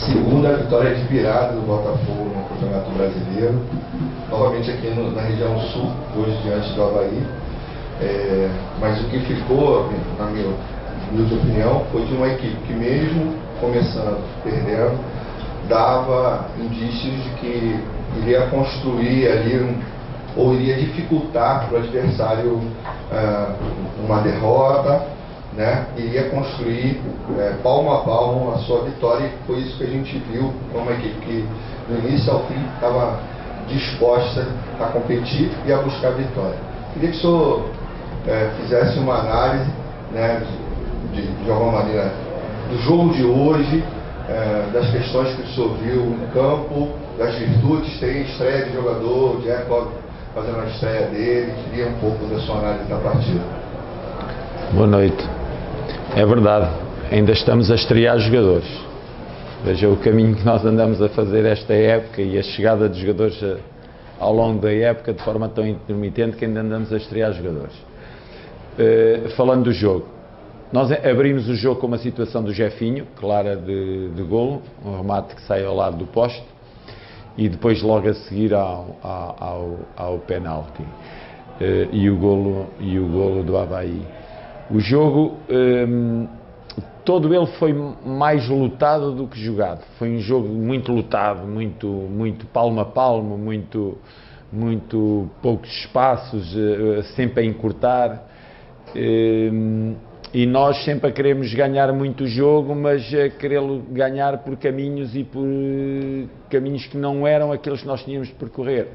segunda vitória de virada do Botafogo no Campeonato Brasileiro, novamente aqui na região sul, hoje diante do Avaí. Mas o que ficou, na minha humilde opinião, foi de uma equipe que, mesmo começando perdendo, dava indícios de que iria construir ali ou iria dificultar para o adversário uma derrota, né? Iria construir palmo a palmo a sua vitória, e foi isso que a gente viu. Uma equipe que do início ao fim estava disposta a competir e a buscar a vitória. Queria que o senhor fizesse uma análise, né, de alguma maneira do jogo de hoje, das questões que o senhor viu em campo, das virtudes. Tem estreia de jogador, o Jacob fazendo a estreia dele. Queria um pouco da sua análise da partida. Boa noite. É verdade, ainda estamos a estrear jogadores. Veja o caminho que nós andamos a fazer esta época e a chegada de jogadores ao longo da época de forma tão intermitente que ainda andamos a estrear jogadores. Falando do jogo, nós abrimos o jogo com uma situação do Jefinho, clara de golo, um remate que sai ao lado do poste, e depois logo a seguir ao penalti, e o golo do Avaí. O jogo, todo ele foi mais lutado do que jogado. Foi um jogo muito lutado, muito palmo a palmo, muito poucos espaços, sempre a encurtar. E nós sempre a queremos ganhar muito o jogo, mas a querê-lo ganhar por caminhos que não eram aqueles que nós tínhamos de percorrer.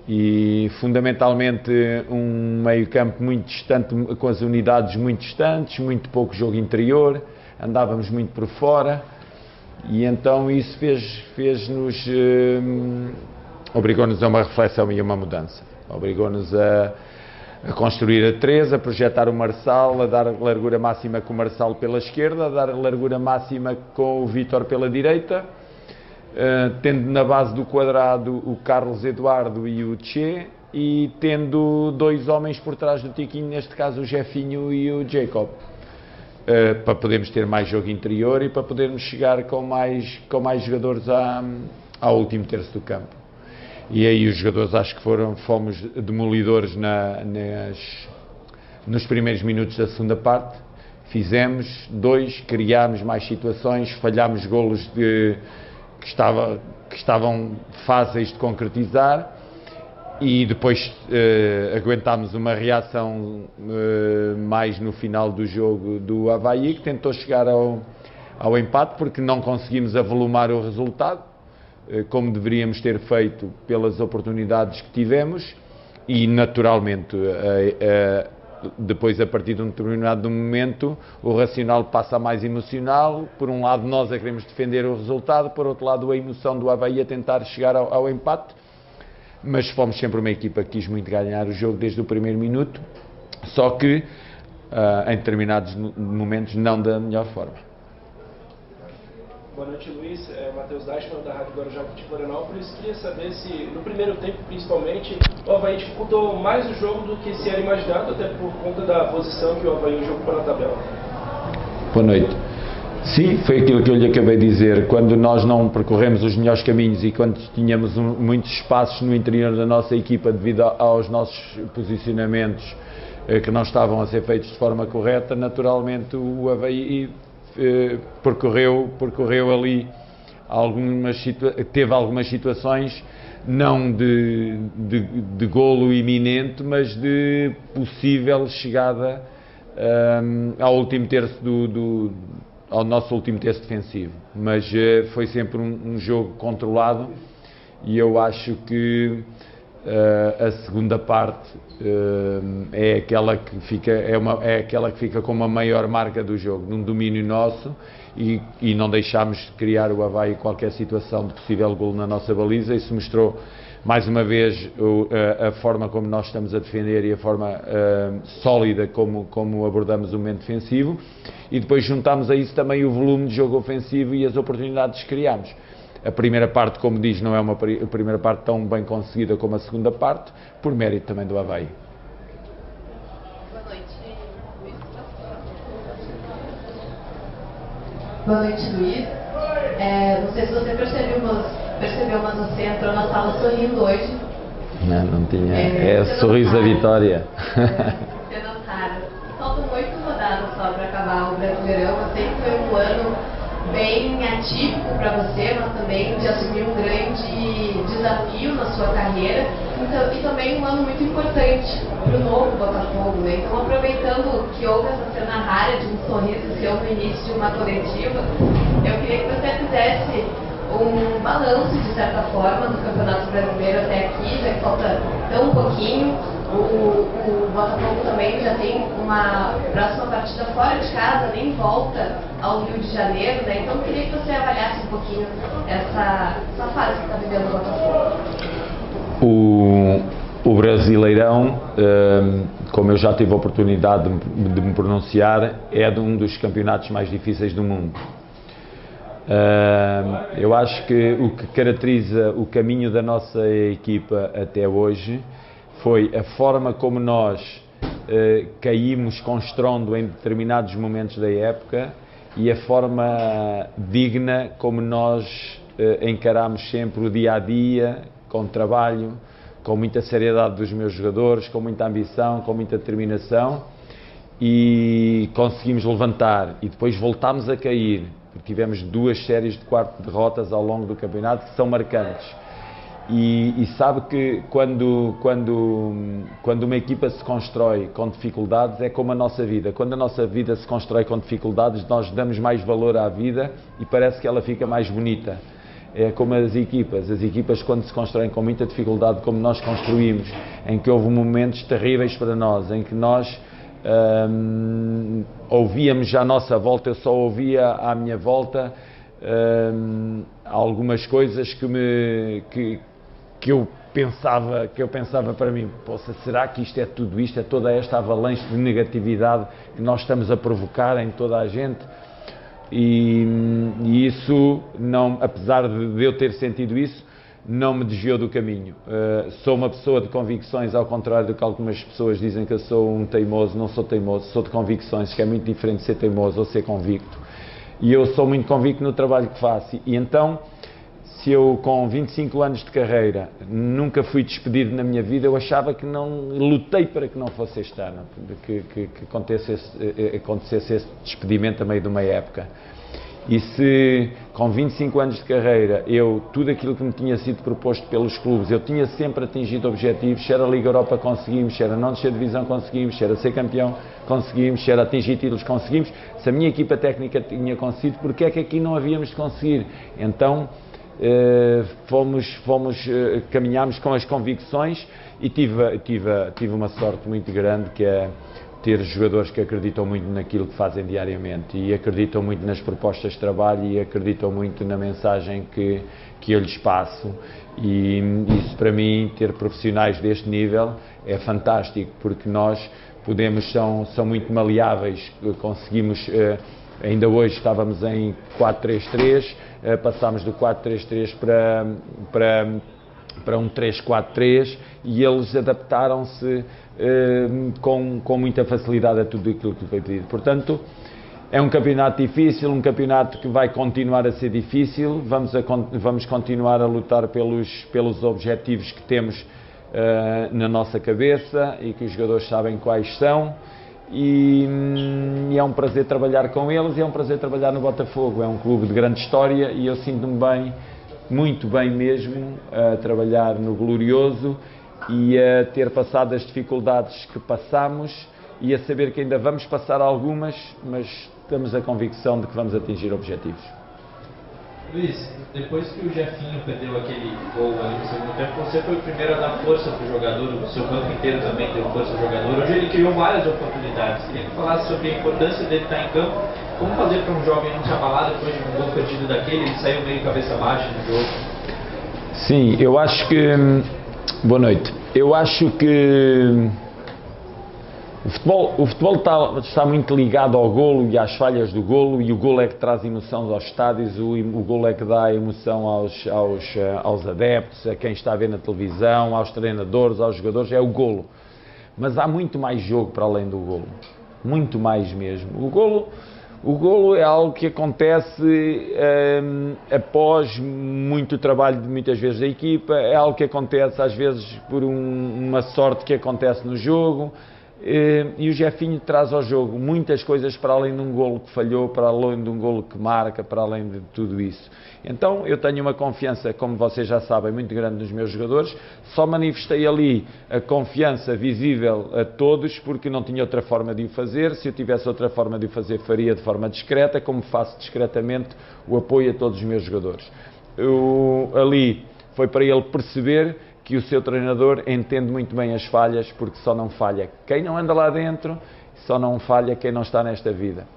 E fundamentalmente um meio-campo muito distante, com as unidades muito distantes, muito pouco jogo interior, andávamos muito por fora, e então isso fez-nos, obrigou-nos a uma reflexão e a uma mudança. Obrigou-nos a construir a 3, a projetar o Marçal, a dar largura máxima com o Marçal pela esquerda, a dar largura máxima com o Vítor pela direita, tendo na base do quadrado o Carlos Eduardo e o Tchê, e tendo dois homens por trás do Tiquinho, neste caso o Jefinho e o Jacob, para podermos ter mais jogo interior e para podermos chegar com mais jogadores ao último terço do campo. E aí os jogadores acho que fomos demolidores nos primeiros minutos da segunda parte. Fizemos criámos mais situações, falhámos golos que estavam fáceis de concretizar, e depois aguentámos uma reação mais no final do jogo do Avaí, que tentou chegar ao empate, porque não conseguimos avolumar o resultado como deveríamos ter feito pelas oportunidades que tivemos, e naturalmente depois, a partir de um determinado momento, o racional passa a mais emocional. Por um lado nós a queremos defender o resultado, por outro lado a emoção do Avaí a tentar chegar ao empate, mas fomos sempre uma equipa que quis muito ganhar o jogo desde o primeiro minuto, só que em determinados momentos não da melhor forma. Boa noite, Luiz. Matheus Dashman, da Rádio Guarujá de Florianópolis. Queria saber se, no primeiro tempo principalmente, o Avaí dificultou mais o jogo do que se era imaginado, até por conta da posição que o Avaí jogou na tabela. Boa noite. Sim, foi aquilo que eu lhe acabei de dizer. Quando nós não percorremos os melhores caminhos e quando tínhamos muitos espaços no interior da nossa equipa devido aos nossos posicionamentos que não estavam a ser feitos de forma correta, naturalmente o Avaí percorreu ali teve algumas situações, não de golo iminente, mas de possível chegada ao último terço ao nosso último terço defensivo. Mas foi sempre um jogo controlado, e eu acho que a segunda parte é aquela que fica com uma maior marca do jogo, num domínio nosso, e não deixámos de criar o Avaí qualquer situação de possível golo na nossa baliza. Isso mostrou mais uma vez a forma como nós estamos a defender e a forma sólida como abordamos o momento defensivo, e depois juntámos a isso também o volume de jogo ofensivo e as oportunidades que criámos. A primeira parte, como diz, não é uma primeira parte tão bem conseguida como a segunda parte, por mérito também do Avaí. Boa noite, Luiz. Boa noite, Luiz. Não sei se você percebeu, mas você entrou na sala sorrindo hoje. Não tinha. É o sorriso da vitória. Cenas raras. Faltam 8 rodadas só para acabar o Brasileirão. Eu sei que foi um ano bem atípico para você, mas também de assumir um grande desafio na sua carreira. Então, e também um ano muito importante para o novo Botafogo, né? Então, aproveitando que houve essa cena rara de um sorriso seu no início de uma coletiva, eu queria que você fizesse um balanço, de certa forma, do Campeonato Brasileiro até aqui, já que falta tão pouquinho. O Botafogo também já tem uma próxima partida fora de casa, nem volta ao Rio de Janeiro, né? Então eu queria que você avaliasse um pouquinho essa fase que está vivendo o Botafogo. O Brasileirão, como eu já tive a oportunidade de me pronunciar, é um dos campeonatos mais difíceis do mundo. Eu acho que o que caracteriza o caminho da nossa equipa até hoje foi a forma como nós caímos com estrondo em determinados momentos da época e a forma digna como nós encaramos sempre o dia a dia, com trabalho, com muita seriedade dos meus jogadores, com muita ambição, com muita determinação, e conseguimos levantar e depois voltámos a cair, porque tivemos 2 séries de 4 derrotas ao longo do campeonato que são marcantes. E sabe que quando uma equipa se constrói com dificuldades, é como a nossa vida. Quando a nossa vida se constrói com dificuldades, nós damos mais valor à vida e parece que ela fica mais bonita. É como as equipas quando se constroem com muita dificuldade, como nós construímos, em que houve momentos terríveis para nós, em que nós ouvíamos à nossa volta, eu só ouvia à minha volta algumas coisas que eu pensava para mim, poxa, será que isto é tudo isto, é toda esta avalanche de negatividade que nós estamos a provocar em toda a gente? E isso, não, apesar de eu ter sentido isso, não me desviou do caminho. Sou uma pessoa de convicções, ao contrário do que algumas pessoas dizem que eu sou um teimoso. Não sou teimoso, sou de convicções, que é muito diferente de ser teimoso ou ser convicto. E eu sou muito convicto no trabalho que faço. E então, se eu com 25 anos de carreira nunca fui despedido na minha vida, eu achava que não, lutei para que não fosse este ano, que acontecesse esse despedimento a meio de uma época. E se com 25 anos de carreira, tudo aquilo que me tinha sido proposto pelos clubes, eu tinha sempre atingido objetivos, se era a Liga Europa conseguimos, se era não descer divisão conseguimos, se era ser campeão conseguimos, se era atingir títulos conseguimos, se a minha equipa técnica tinha conseguido, porque é que aqui não havíamos de conseguir? Então caminhámos com as convicções e tive uma sorte muito grande, que é ter jogadores que acreditam muito naquilo que fazem diariamente e acreditam muito nas propostas de trabalho e acreditam muito na mensagem que eu lhes passo, e isso para mim, ter profissionais deste nível é fantástico, porque nós são muito maleáveis, conseguimos, ainda hoje estávamos em 4-3-3, passámos do 4-3-3 para um 3-4-3 e eles adaptaram-se com muita facilidade a tudo aquilo que foi pedido. Portanto, é um campeonato difícil, um campeonato que vai continuar a ser difícil, vamos continuar a lutar pelos objetivos que temos na nossa cabeça e que os jogadores sabem quais são, e é um prazer trabalhar com eles, e é um prazer trabalhar no Botafogo. É um clube de grande história e eu sinto-me bem, muito bem mesmo, a trabalhar no glorioso e a ter passado as dificuldades que passamos e a saber que ainda vamos passar algumas, mas temos a convicção de que vamos atingir objetivos. Luiz, depois que o Jefinho perdeu aquele gol ali no segundo tempo, você foi o primeiro a dar força para o jogador, o seu banco inteiro também deu força ao jogador. Hoje ele criou várias oportunidades. Queria que falasse sobre a importância dele estar em campo, como fazer para um jovem não se abalar depois de um gol perdido daquele, ele saiu meio cabeça baixa no jogo. Sim, eu acho que... Boa noite. Eu acho que o futebol está muito ligado ao golo e às falhas do golo, e o golo é que traz emoção aos estádios, o golo é que dá emoção aos adeptos, a quem está a ver na televisão, aos treinadores, aos jogadores, é o golo. Mas há muito mais jogo para além do golo, muito mais mesmo. O O golo é algo que acontece após muito trabalho de muitas vezes da equipa, é algo que acontece às vezes por uma sorte que acontece no jogo, e o Jefinho traz ao jogo muitas coisas para além de um golo que falhou, para além de um golo que marca, para além de tudo isso. Então eu tenho uma confiança, como vocês já sabem, muito grande nos meus jogadores. Só manifestei ali a confiança visível a todos porque não tinha outra forma de o fazer. Se eu tivesse outra forma de o fazer, faria de forma discreta, como faço discretamente o apoio a todos os meus jogadores. Ali foi para ele perceber que o seu treinador entende muito bem as falhas, porque só não falha quem não anda lá dentro, só não falha quem não está nesta vida.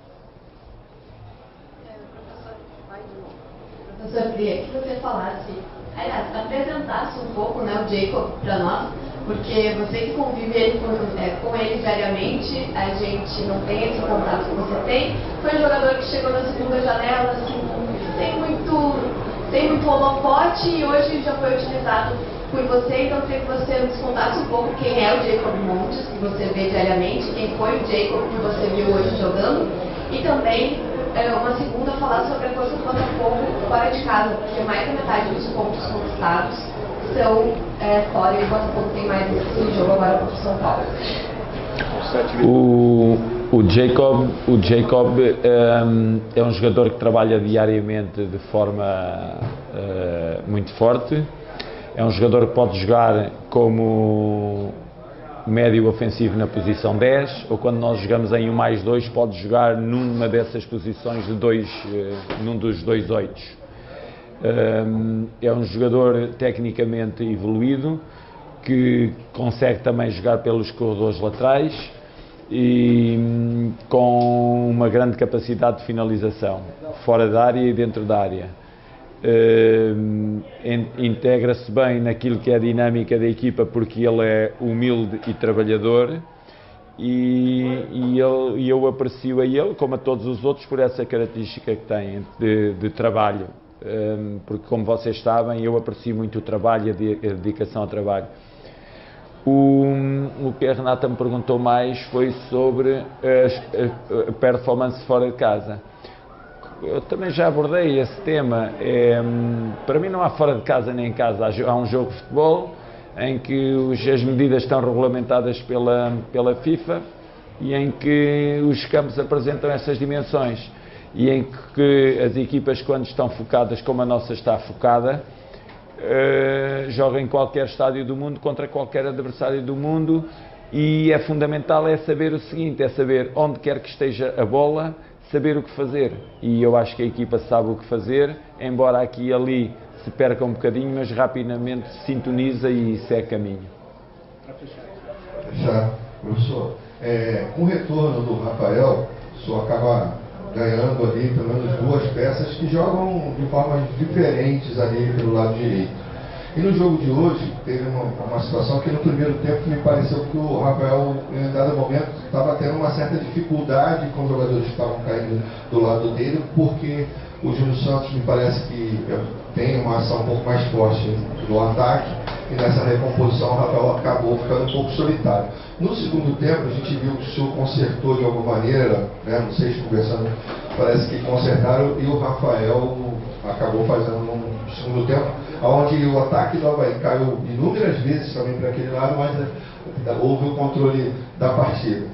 Professor, queria que você falasse, aliás, apresentasse um pouco, né, o Jacob para nós, porque você que convive com ele diariamente, a gente não tem esse contato que você tem. Foi um jogador que chegou na segunda janela, assim, sem muito holofote, e hoje já foi utilizado por você. Então, eu queria que você nos contasse um pouco quem é o Jacob Montes, que você vê diariamente, quem foi o Jacob que você viu hoje jogando, e também uma segunda falar sobre a força do Botafogo fora de casa, porque mais da metade dos pontos conquistados são fora, e o Botafogo tem mais esse jogo agora contra o São Paulo. O Jacob é um jogador que trabalha diariamente de forma muito forte. É um jogador que pode jogar como médio ofensivo na posição 10, ou quando nós jogamos em 1+2, pode jogar numa dessas posições de num dos 2 8. É um jogador tecnicamente evoluído, que consegue também jogar pelos corredores laterais e com uma grande capacidade de finalização, fora da área e dentro da área. Integra-se bem naquilo que é a dinâmica da equipa, porque ele é humilde e trabalhador, e eu aprecio a ele, como a todos os outros, por essa característica que tem de trabalho, porque, como vocês sabem, eu aprecio muito o trabalho e a dedicação ao trabalho. O que a Renata me perguntou mais foi sobre a performance fora de casa. Eu também já abordei esse tema. Para mim não há fora de casa nem em casa. Há um jogo de futebol em que as medidas estão regulamentadas pela FIFA e em que os campos apresentam essas dimensões, e em que as equipas, quando estão focadas como a nossa está focada, jogam em qualquer estádio do mundo contra qualquer adversário do mundo, e é fundamental saber o seguinte, saber onde quer que esteja a bola, saber o que fazer, e eu acho que a equipa sabe o que fazer, embora aqui e ali se perca um bocadinho, mas rapidamente se sintoniza e segue caminho. Já, professor, com o retorno do Rafael, o senhor acaba ganhando ali pelo menos 2 peças que jogam de formas diferentes ali pelo lado direito. E no jogo de hoje, teve uma situação que no primeiro tempo me pareceu que o Rafael, em dado momento, estava tendo uma certa dificuldade com os jogadores que estavam caindo do lado dele, porque o Júnior Santos me parece que tem uma ação um pouco mais forte no ataque, e nessa recomposição o Rafael acabou ficando um pouco solitário. No segundo tempo, a gente viu que o senhor consertou de alguma maneira, né, vocês conversando, parece que consertaram, e o Rafael acabou fazendo um segundo tempo, onde o ataque do Avaí caiu inúmeras vezes também para aquele lado, mas houve o controle da partida.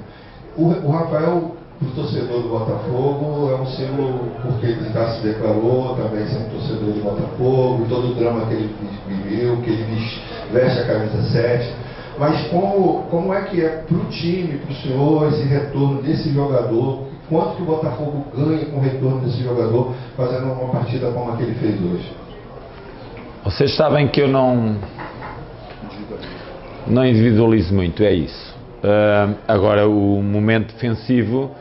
O Rafael, para o torcedor do Botafogo, é um símbolo, porque ele já se declarou também sendo torcedor do Botafogo, todo o drama que ele viveu, que ele veste a camisa 7. Mas como é que é para o time, para o senhor, esse retorno desse jogador? Quanto que o Botafogo ganha com o retorno desse jogador fazendo uma partida como a que ele fez hoje? Vocês sabem que eu não individualizo muito, é isso. Agora, o momento defensivo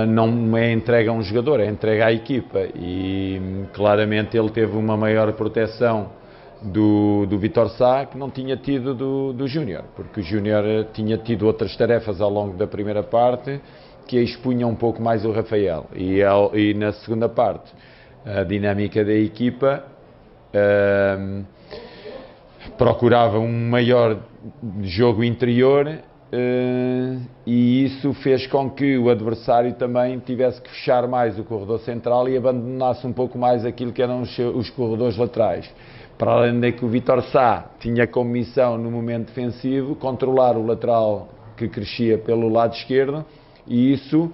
não é entregue a um jogador, é entregue à equipa, e claramente ele teve uma maior proteção do Vítor Sá, que não tinha tido do Júnior, porque o Júnior tinha tido outras tarefas ao longo da primeira parte que expunham um pouco mais o Rafael, e na segunda parte a dinâmica da equipa procurava um maior jogo interior, e isso fez com que o adversário também tivesse que fechar mais o corredor central e abandonasse um pouco mais aquilo que eram os corredores laterais. Para além de que o Vítor Sá tinha como missão no momento defensivo controlar o lateral que crescia pelo lado esquerdo, e isso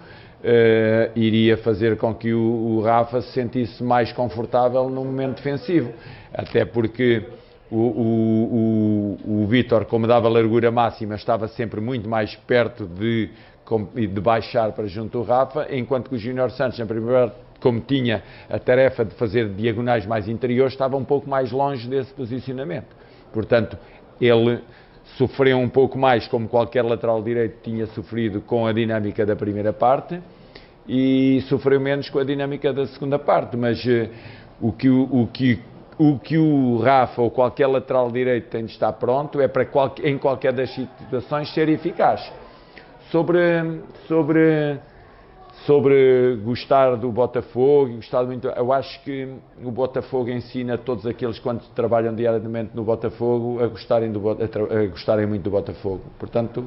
iria fazer com que o Rafa se sentisse mais confortável no momento defensivo, até porque o Vítor, como dava largura máxima, estava sempre muito mais perto de baixar para junto do Rafa, enquanto que o Júnior Santos, na primeira, como tinha a tarefa de fazer diagonais mais interiores, estava um pouco mais longe desse posicionamento. Portanto, ele sofreu um pouco mais, como qualquer lateral direito tinha sofrido, com a dinâmica da primeira parte, e sofreu menos com a dinâmica da segunda parte, mas o que o Rafa ou qualquer lateral direito tem de estar pronto é para em qualquer das situações ser eficaz. Sobre gostar do Botafogo, gostar muito, eu acho que o Botafogo ensina todos aqueles que trabalham diariamente no Botafogo a gostarem muito do Botafogo. Portanto,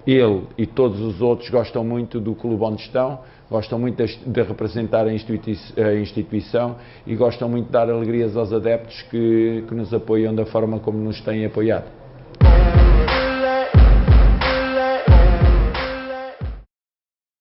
ele e todos os outros gostam muito do clube onde estão, gostam muito de representar a instituição e gostam muito de dar alegrias aos adeptos que nos apoiam da forma como nos têm apoiado.